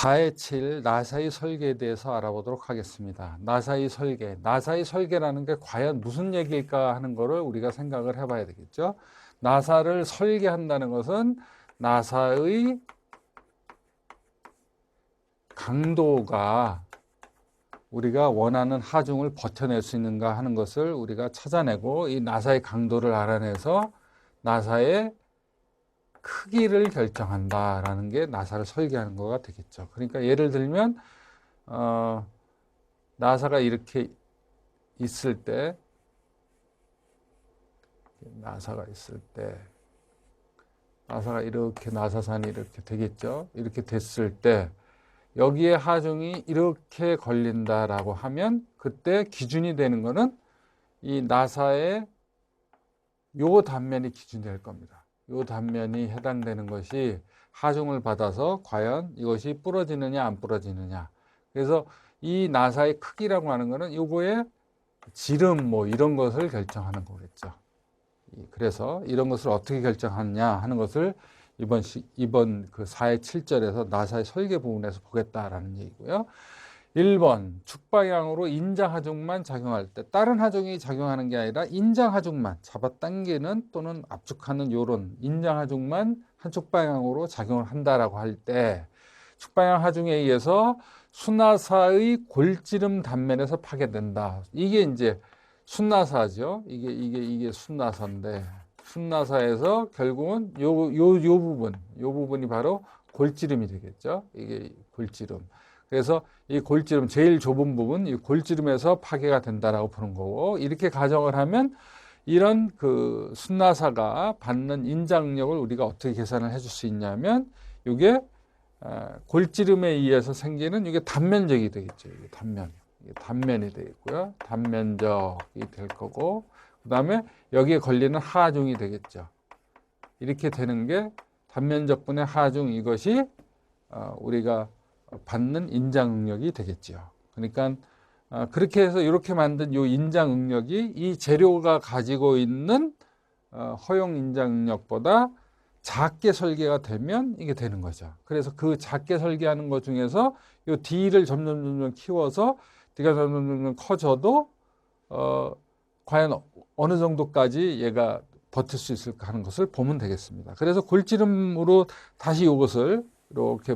4의 7 나사의 설계에 대해서 알아보도록 하겠습니다. 나사의 설계, 나사의 설계라는 게 과연 무슨 얘기일까 하는 거를 우리가 생각을 해봐야 되겠죠. 나사를 설계한다는 것은 나사의 강도가 우리가 원하는 하중을 버텨낼 수 있는가 하는 것을 우리가 찾아내고, 이 나사의 강도를 알아내서 나사의 크기를 결정한다라는 게 나사를 설계하는 거가 되겠죠. 그러니까 예를 들면 나사가 이렇게 있을 때, 나사가 이렇게, 나사산이 이렇게 되겠죠. 이렇게 됐을 때 여기에 하중이 이렇게 걸린다라고 하면, 그때 기준이 되는 거는 이 나사의 요 단면이 기준이 될 겁니다. 요 단면이 해당되는 것이 하중을 받아서 과연 이것이 부러지느냐 안 부러지느냐. 그래서 이 나사의 크기라고 하는 거는 요거의 지름 뭐 이런 것을 결정하는 거겠죠. 그래서 이런 것을 어떻게 결정하느냐 하는 것을 이번 그 4의 7절에서 나사의 설계 부분에서 보겠다라는 얘기고요. 1번 축방향으로 인장 하중만 작용할 때, 다른 하중이 작용하는 게 아니라 인장 하중만, 잡아당기는 또는 압축하는 요런 인장 하중만 한쪽 방향으로 작용을 한다라고 할 때, 축방향 하중에 의해서 순나사의 골지름 단면에서 파괴된다. 이게 이제 순나사죠. 이게 순나사인데, 순나사에서 결국은 요 부분이 바로 골지름이 되겠죠. 이게 골지름. 그래서 이 골지름, 제일 좁은 부분, 이 골지름에서 파괴가 된다라고 보는 거고, 이렇게 가정을 하면 이런 그 순나사가 받는 인장력을 우리가 어떻게 계산을 해줄 수 있냐면, 이게 골지름에 의해서 생기는 이게 단면적이 되겠죠. 이게 단면이 되겠고요. 단면적이 될 거고, 그 다음에 여기에 걸리는 하중이 되겠죠. 이렇게 되는 게 단면적분의 하중, 이것이 우리가 받는 인장 응력이 되겠죠. 그러니까 그렇게 해서 이렇게 만든 이 인장 응력이 이 재료가 가지고 있는 허용 인장 응력보다 작게 설계가 되면 이게 되는 거죠. 그래서 그 작게 설계하는 것 중에서 이 D를 점점 키워서 D가 점점 커져도 과연 어느 정도까지 얘가 버틸 수 있을까 하는 것을 보면 되겠습니다. 그래서 골지름으로 다시 이것을 이렇게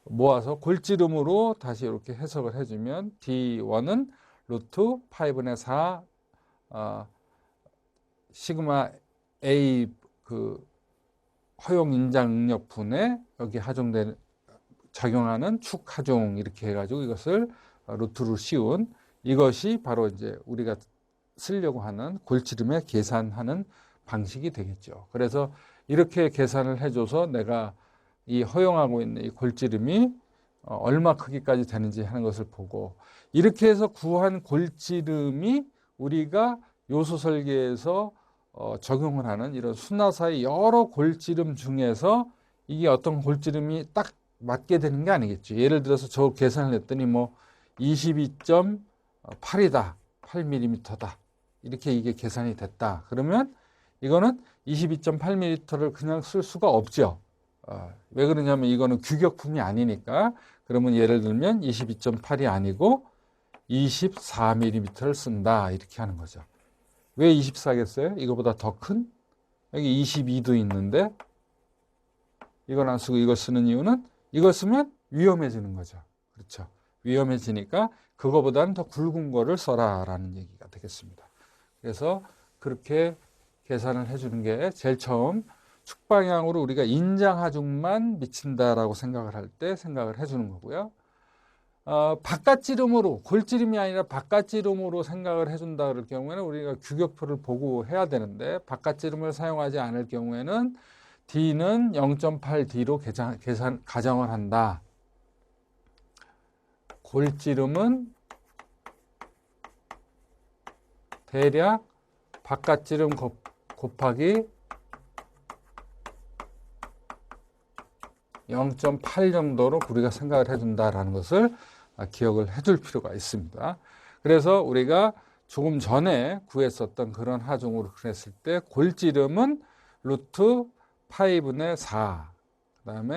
모아서 골지름으로 다시 이렇게 해석을 해주면, D1은 루트 5분의 4 시그마 A 그 허용 인장 응력 분에 여기 하중된 작용하는 축 하중, 이렇게 해가지고 이것을 루트로 씌운, 이것이 바로 이제 우리가 쓰려고 하는 골지름의 계산하는 방식이 되겠죠. 그래서 이렇게 계산을 해줘서 내가 이 허용하고 있는 이 골지름이 얼마 크기까지 되는지 하는 것을 보고, 이렇게 해서 구한 골지름이 우리가 요소 설계에서 적용을 하는 이런 순나사의 여러 골지름 중에서 이게 어떤 골지름이 딱 맞게 되는 게 아니겠죠. 예를 들어서 저 계산을 했더니 뭐 22.8이다, 8mm다, 이렇게 이게 계산이 됐다. 그러면 이거는 22.8mm를 그냥 쓸 수가 없죠. 왜 그러냐면 이거는 규격품이 아니니까. 그러면 예를 들면 22.8이 아니고 24mm를 쓴다, 이렇게 하는 거죠. 왜 24겠어요? 이거보다 더 큰? 여기 22도 있는데 이걸 안 쓰고 이걸 쓰는 이유는, 이걸 쓰면 위험해지는 거죠. 그렇죠. 위험해지니까 그거보다는 더 굵은 거를 써라라는 얘기가 되겠습니다. 그래서 그렇게 계산을 해주는 게 제일 처음, 축방향으로 우리가 인장 하중만 미친다라고 생각을 할 때 생각을 해주는 거고요. 바깥지름으로, 골지름이 아니라 바깥지름으로 생각을 해준다 그럴 경우에는 우리가 규격표를 보고 해야 되는데, 바깥지름을 사용하지 않을 경우에는 D는 0.8D로 가정을 한다. 골지름은 대략 바깥지름 곱하기 0.8 정도로 우리가 생각을 해준다라는 것을 기억을 해둘 필요가 있습니다. 그래서 우리가 조금 전에 구했었던 그런 하중으로 그랬을 때 골지름은 루트 파이분의 4, 그 다음에